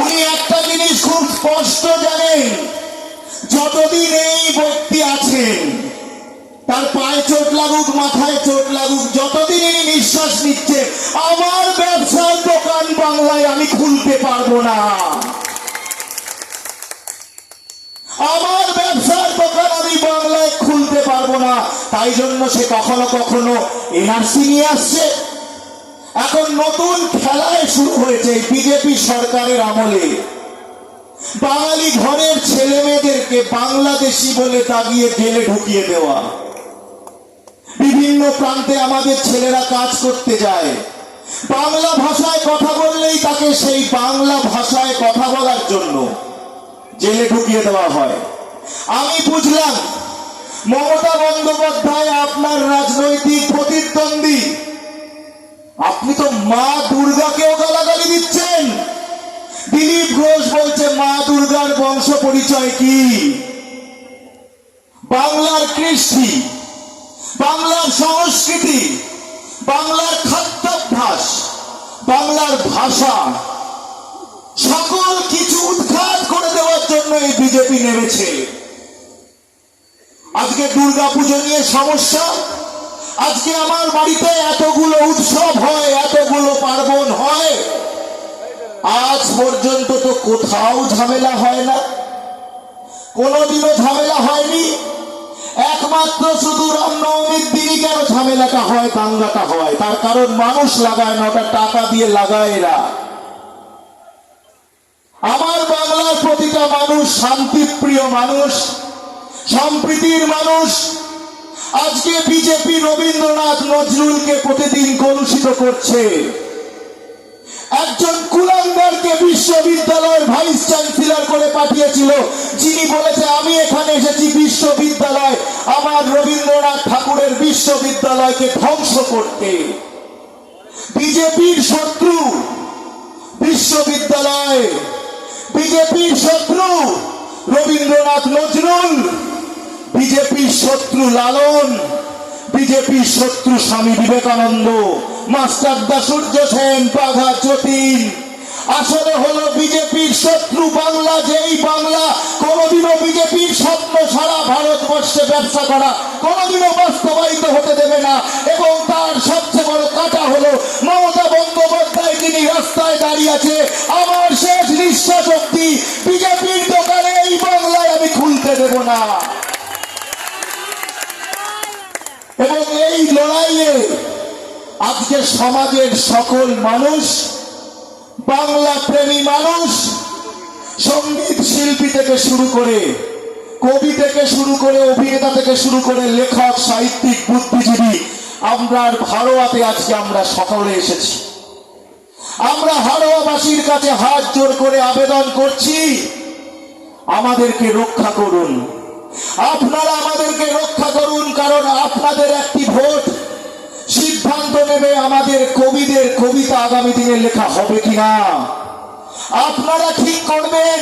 উনি একটা জিনিস খুব স্পষ্ট জানেন, যতদিন এই ব্যক্তি আছেন, তার পায়ে চোট লাগুক, মাথায় চোট লাগুক, যতদিন ইনি নিঃশ্বাস নিচ্ছে, আমার ব্যবসার দোকান বাংলায় আমি খুলতে পারবো না। আমার ব্যবসার দোকান আমি বাংলায় খুলতে পারবো না। তাই জন্য সে কখনো কখনো এনআরসি নিয়ে আসছে। এখন নতুন খেলায় শুরু হয়েছে বিজেপি সরকারের আমলে। বাঙালি ঘরের ছেলে মেয়েদেরকে বাংলাদেশি বলে দাগিয়ে জেলে ঢুকিয়ে দেওয়া। বিভিন্ন প্রান্তে আমাদের ছেলেরা কাজ করতে যায়, বাংলা ভাষায় কথা বললেই তাকে সেই বাংলা ভাষায় কথা বলার জন্য জেলে ঢুকিয়ে দেওয়া হয়। আমি বুঝলাম মমতা বন্দ্যোপাধ্যায় আপনার রাজনৈতিক প্রতিদ্বন্দ্বী। আপনি তো মা দুর্গাকেও গালাগালি দিচ্ছেন। দিলীপ ঘোষ বলছে মা দুর্গার বংশ পরিচয় কি? বাংলার কৃষ্টি, বাংলার সংস্কৃতি, বাংলার খাদ্যাভ্যাস, বাংলার ভাষা, সকল কিছু উৎখাত করে দেওয়ার জন্য এই বিজেপি নেমেছে। আজকে দুর্গাপুজো নিয়ে সমস্যা। আজকে আমার বাড়িতে এতগুলো উৎসব হয়, এতগুলো পার্বণ হয়, আজ পর্যন্ত তো কোথাও ঝামেলা হয় না, কোনোদিনও ঝামেলা হয়নি। একমাত্র শুধু রামনবমীর দিনই কেন ঝামেলাটা হয়, দাঙ্গাটা হয়? তার কারণ মানুষ লাগায় না, ওটা টাকা দিয়ে লাগায় এরা। আমার বাংলার প্রতিটা মানুষ শান্তিপ্রিয় মানুষ, সম্প্রীতির মানুষ। আজকে বিজেপি রবীন্দ্রনাথ নজরুলকে প্রতিদিন কলুষিত করছে। একজন কুলাঙ্গারকে বিশ্ববিদ্যালয়ের ভাইস চ্যান্সেলর করে পাঠিয়েছিল, যিনি বলেছে আমি এখানে এসেছি বিশ্ববিদ্যালয়, আমার রবীন্দ্রনাথ ঠাকুরের বিশ্ববিদ্যালয়কে ধ্বংস করতে। বিজেপির শত্রু বিশ্ববিদ্যালয়, বিজেপির শত্রু রবীন্দ্রনাথ নজরুল, বিজেপির শত্রু লালন, বিজেপির শত্রু স্বামী বিবেকানন্দ, মাস্টারদা সূর্য সেন, বাঘা যতীন। আসলে হলো বিজেপির শত্রু বাংলা। যেই বাংলা কোনোদিনও বিজেপির স্বপ্ন সারা ভারতবর্ষে ব্যবসা করা কোনোদিনও বাস্তবায়িত হতে দেবে না। এবং তার সবচেয়ে বড় কাটা হলো মমতা বন্দ্যোপাধ্যায়, যিনি রাস্তায় দাঁড়িয়ে আছে। আমার শেষ নিঃশ্বাস অবধি বিজেপির দোকানে এই বাংলায় আমি খুলতে দেব না। এবং এই লড়াইয়ে আজকে সমাজের সকল মানুষ, বাংলা প্রেমী মানুষ, সঙ্গীত শিল্পী থেকে শুরু করে, কবি থেকে শুরু করে, অভিনেতা থেকে শুরু করে, লেখক, সাহিত্যিক, বুদ্ধিজীবী, আমরা হাড়োয়াতে আজকে আমরা সকলে এসেছি। আমরা হাড়োয়াবাসীর কাছে হাত জোর করে আবেদন করছি, আমাদেরকে রক্ষা করুন। আপনারা আমাদেরকে রক্ষা করুন, কারণ আপনাদের একটি ভোট সিদ্ধান্ত নেবে আমাদের কবিদের কবিতা আগামী দিনে লেখা হবে কিনা। আপনারা ঠিক করবেন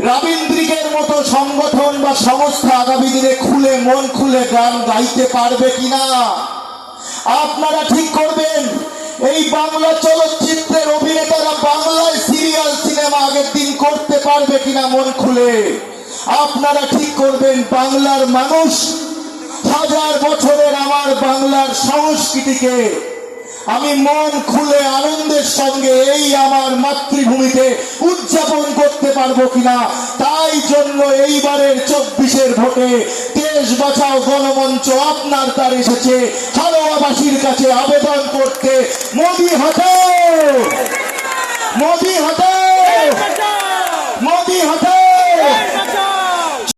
রবীন্দ্রিকের মতো সংগঠন বা সংস্থা আগামী দিনে খুলে মন খুলে গান গাইতে পারবে কিনা। আপনারা ঠিক করবেন এই বাংলা চলচ্চিত্রের অভিনেতারা বাংলায় সিরিয়াল সিনেমা আগের দিন করতে পারবে কিনা মন খুলে। আপনারা ঠিক করবেন বাংলার মানুষ হাজার বছরের আমার বাংলার সংস্কৃতিকে আমি মন খুলে আনন্দের সঙ্গে এই আমার মাতৃভূমিতে উদযাপন করতে পারবো কিনা। তাই জন্য এইবারের 24-এর ভোটে দেশ বাঁচাও গণমঞ্চ আপনার দ্বার এসেছে হাড়োয়াবাসীর কাছে আবেদন করতে, মোদি হটাও, মোদি হটাও।